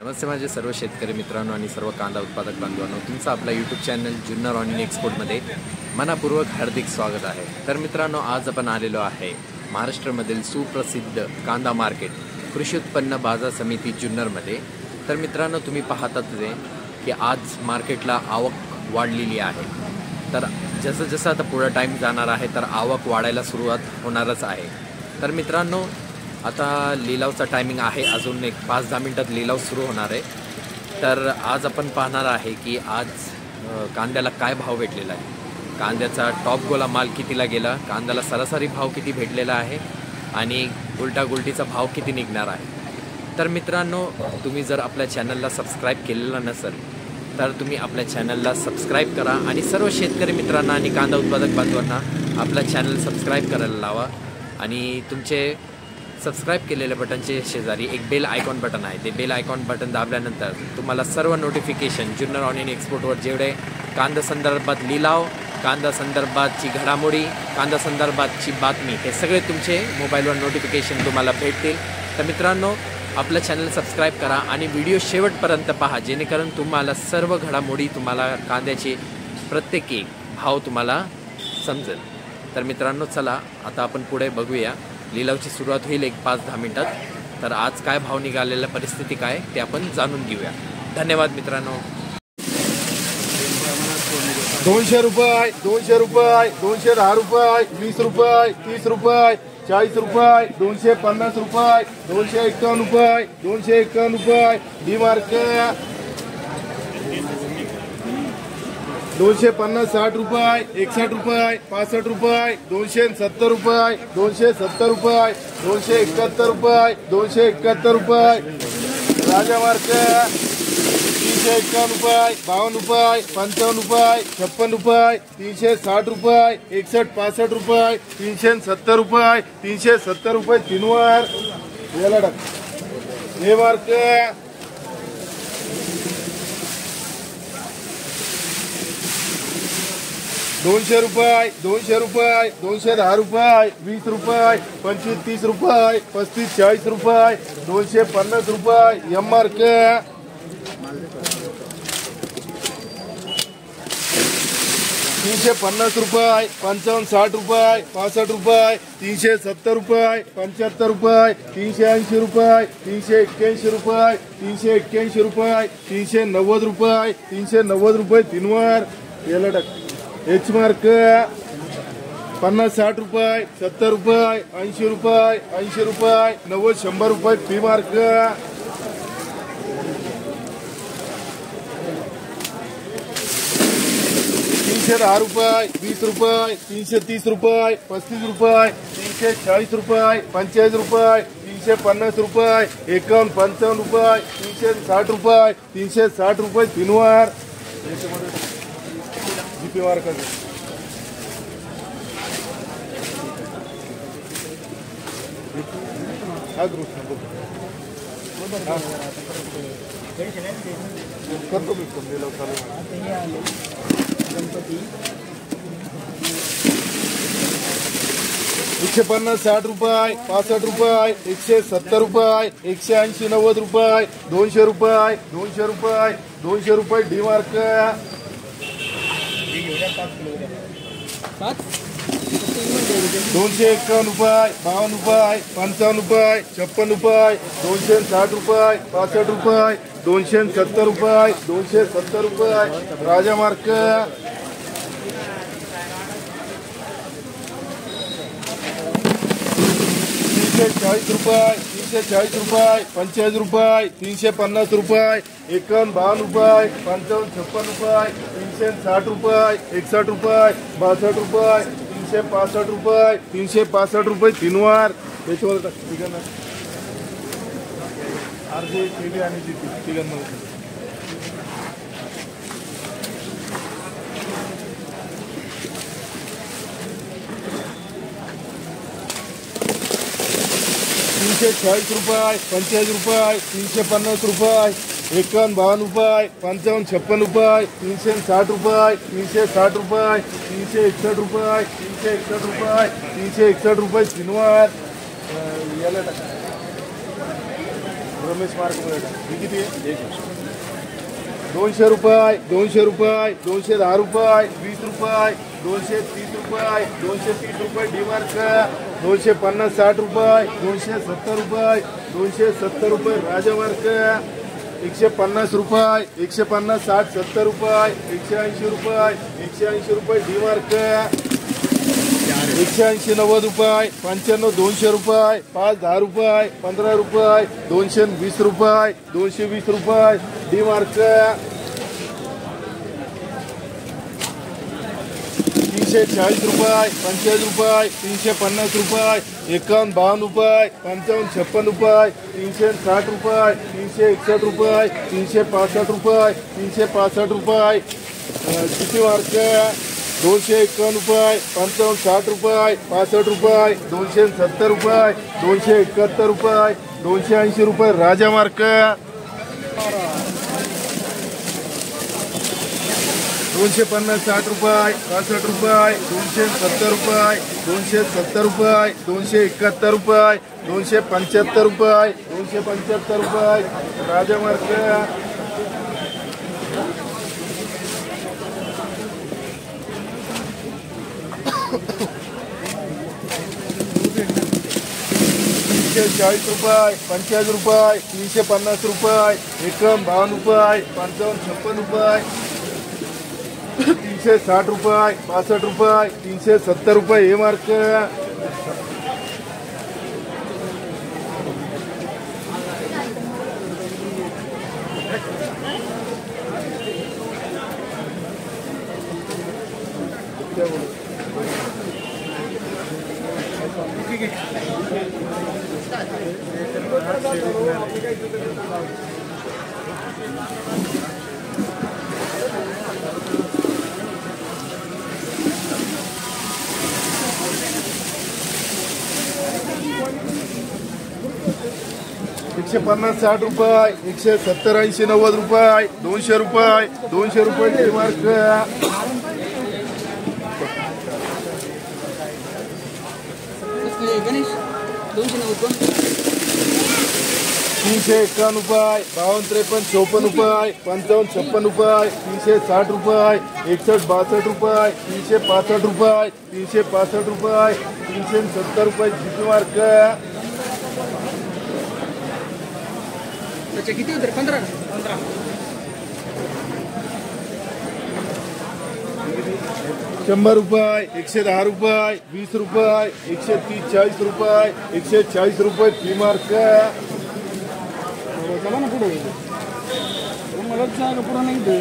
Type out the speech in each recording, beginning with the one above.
नमस्ते माझे सर्व शेतकरी मित्रांनो आणि सर्व कांदा उत्पादक बांधवांनो, तुमचं आपला यूट्यूब चॅनल जुन्नर ऑनियन एक्सपोर्टमध्ये मनापूर्वक हार्दिक स्वागत आहे। तर मित्रांनो, आज आपण आलेलो आहे महाराष्ट्रामधील सुप्रसिद्ध कांदा मार्केट कृषी उत्पन्न बाजार समिती जुन्नरमध्ये। तर मित्रांनो, तुम्ही पाहतात की आज मार्केटला आवक वाढलेली आहे। तर जसं जसं आता पुढे टाईम जाणार आहे तर आवक वाढायला सुरुवात होणारच आहे। तर मित्रांनो, आता लिलावचा टायमिंग आहे, अजून एक 5-10 मिनिटात लिलाव सुरू होणार आहे। तर आज आपण पाहणार आहे की आज कांद्याला काय भाव भेटलेला आहे, कांद्याचा टॉप गोला माल कितीला गेला, कांद्याला सरासरी भाव किती भेटलेला आहे आणि उलटा गुलटीचा भाव किती निघणार आहे। तर मित्रांनो, तुम्ही जर आपल्या चॅनलला सबस्क्राईब केलेला नसेल तर तुम्ही आपल्या चॅनलला सबस्क्राईब करा आणि सर्व शेतकरी मित्रांना आणि कांदा उत्पादक बांधवांना आपला चॅनल सबस्क्राईब करायला लावा। आणि तुमचे सबस्क्राईब केलेल्या बटनचे शेजारी एक बेल आयकॉन बटन आहे, ते बेल आयकॉन बटन दाबल्यानंतर तुम्हाला सर्व नोटिफिकेशन जुन्नर ऑनियन एक्सपोर्टवर जेवढे कांदा संदर्भात लिलाव, कांदा संदर्भातची घडामोडी, कांदा संदर्भातची बातमी, हे सगळे तुमचे मोबाईलवर नोटिफिकेशन तुम्हाला भेटतील। तर मित्रांनो, आपलं चॅनल सबस्क्राईब करा आणि व्हिडिओ शेवटपर्यंत पहा, जेणेकरून तुम्हाला सर्व घडामोडी, तुम्हाला कांद्याचे प्रत्येक एक भाव तुम्हाला समजेल। तर मित्रांनो, चला आता आपण पुढे बघूया। लिलावची सुरुवात होईल एक 5-10 मिनिटात। तर आज काय भाव निघालेला, परिस्थिती काय ते आपण जाणून घेऊया। धन्यवाद मित्रांनो। 200 रुपये, 200 रुपये, 210 रुपये, 20 रुपये, 30 रुपये, 40 रुपये, 250 रुपये, 251 रुपये, 251 रुपये, डी मार्क 250, 60 रुपये, 61 रुपये, 65 रुपये, 270 रुपये, 270 रुपये, 271 रुपये, 271 रुपये, राजा मार्क 351 रुपये, 52 रुपये, 55 रुपये, 56 रुपये, 360 रुपये, 61, 65 रुपये, 370 रुपये, 370 रुपये, 3 वर याला टाक। हे मार्क 200 रुपये, 200 रुपये, 210 रुपये, 20 रुपये, 25, 30 रुपये, 35, 40 रुपये, 250 रुपये, एम मार्क 350 रुपये, 55, 60 रुपये, 65 रुपये, 370 रुपये, 75 रुपये, 380 रुपये, 381 रुपये, 381 रुपये, 390 रुपये, 390 रुपये, 3 वर याला टाक। एच मार्क 50, 60 रुपये, 70 रुपये, 80 रुपये, 80 रुपये, 90, 100 रुपये, पी मार्क 310 रुपये, 20 रुपये, 330 रुपये, 35 रुपये, 340 रुपये, 45 रुपये, 350 रुपये, 51, 55 रुपये, 360 रुपये, 360 रुपये, 3 वर जीपी मार्क हा ग्रुप करतो मी लिलाव चालू। 150, 60 रुपये, 65 रुपये, 170 रुपये, 180, 90 रुपये, 200 रुपये, 200 रुपये, 200 रुपये, डी मार्क 251 रुपये, 52 रुपये, 55 रुपये, 56 रुपये, 260 रुपये, 65 रुपये, 270 रुपये, 270 रुपये, राजा मार्क 340 रुपये, 340 रुपये, 45 रुपये, 350 रुपये, 51, 52 रुपये, 55, 56 रुपये, 360 रुपये, 61 रुपये, 62 रुपये, 365 रुपये, 365 रुपये, 3 वर याच्यावर तिघांना आरजे केली आणि जीपी तिघांना 340 रुपये, 45 रुपये, 350 रुपये, 51, 52 रुपये, 55, 56 रुपये, 360 रुपये, 360 रुपये, 361 रुपये, 361 रुपये, 361 रुपये, 3 वर याला रमेश मार्क ही किती आहे 200 रुपये 200 रुपये 210 रुपये 20 रुपये 230 रुपये 230 रुपये डी मार्क 250 60 रुपये 270 रुपये 270 रुपये राजा मार्क 150 रुपये 150 60 70 रुपये 180 रुपये 180 रुपये डी मार्क 180 90 रुपये 95 200 रुपये 5 10 रुपये 15 रुपये 220 रुपये 220 रुपये डी मार्क 340 रुपये 45 रुपये 350 रुपये 51 52 रुपये 55 56 रुपये 360 रुपये 361 रुपये 365 रुपये 365 रुपये किती मार्क 251 रुपये 55 60 रुपये 65 रुपये 270 रुपये 271 रुपये 280 रुपये राजा मार्क 250 60 रुपये 65 रुपये 270 रुपये 270 रुपये 271 रुपये 275 रुपये 275 रुपये राजा मार्क 340 रुपये 50 रुपये 350 रुपये 51 52 रुपये 55 56 रुपये 360 रुपये 65 रुपये 370 रुपये हे मार्क 150 60 रुपये 170 80 90 रुपये 200 रुपये 200 रुपये हे मार्क 351 रुपये 52 53 54 रुपये 55 56 रुपये 360 रुपये 61 62 रुपये 365 रुपये 365 रुपये 370 रुपये जिपी मार्क किती होते 15 100 रुपये 110 रुपये 20 रुपये 130 40 रुपये 140 रुपये फी मार्क चला ना पुढे मला जागा पुढे नाही दे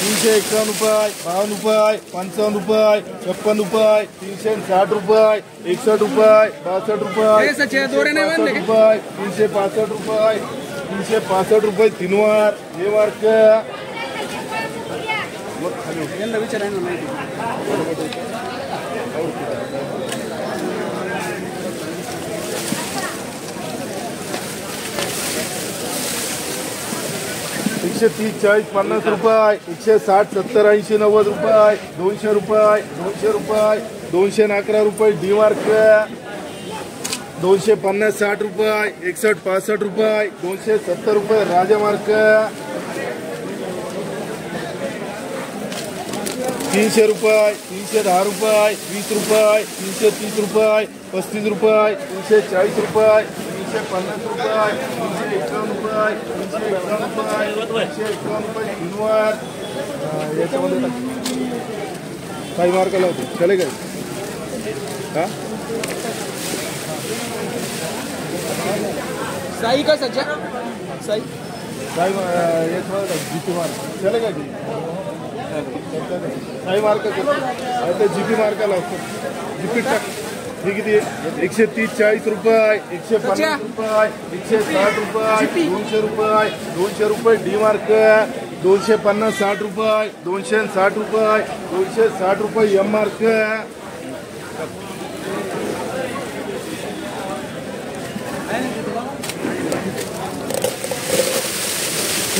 351 रुपये 52 रुपये 55 रुपये 56 रुपये 360 रुपये 61 रुपये 62 रुपये 365 रुपये 365 रुपये 3 वार हे मार्क यांना विचारायला माहिती 130 40 50 रुपये 160 70 80 90 रुपये 200 रुपये 200 रुपये 211 रुपये डी मार्क 250 60 रुपये 61 65 रुपये 270 रुपये राजा मार्क 300 रुपये 310 रुपये 20 रुपये 330 रुपये 35 रुपये 340 रुपये 350 रुपये 351 रुपये 351 रुपये 351 रुपये 3 वार याच्यामध्ये काही मार्क लावते चले काय हा साई का सच्चा साई काही याच्यामध्ये जीपी मार्क चले काय काही मार्क आता जीपी मार्क लावतो जीपी टाक हे किती 130 40 रुपये 150 रुपये 160 रुपये 200 रुपये 200 रुपये डी मार्क 250 60 रुपये 260 रुपये 260 रुपये एम मार्क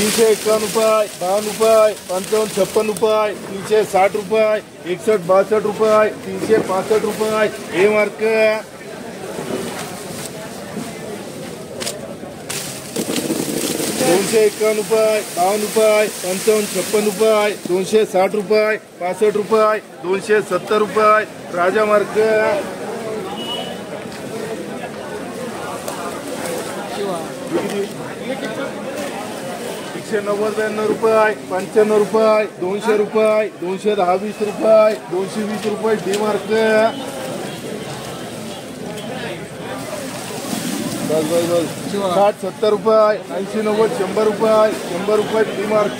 351 रुपये 52 रुपये 55 56 रुपये 360 रुपये 61 62 रुपये 365 रुपये ए मार्क 251 रुपये, 52 रुपये, 55, 56 रुपये, 260 रुपये, 65 रुपये, 270 रुपये, राजा मार्ग 190 रुपये, 95 रुपये, 200 रुपये, 210 रुपये, 220 रुपये, डी मार्क बस 60, 70 रुपये, 80, 90, 100 रुपये, 100 रुपये, डी मार्क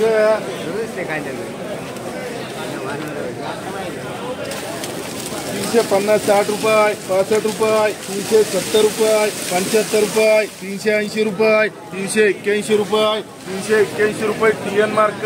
350, 60 रुपये, 65 रुपये, 370 रुपये, 75 रुपये, 380 रुपये, 381 रुपये, 381 रुपये, टीएन मार्क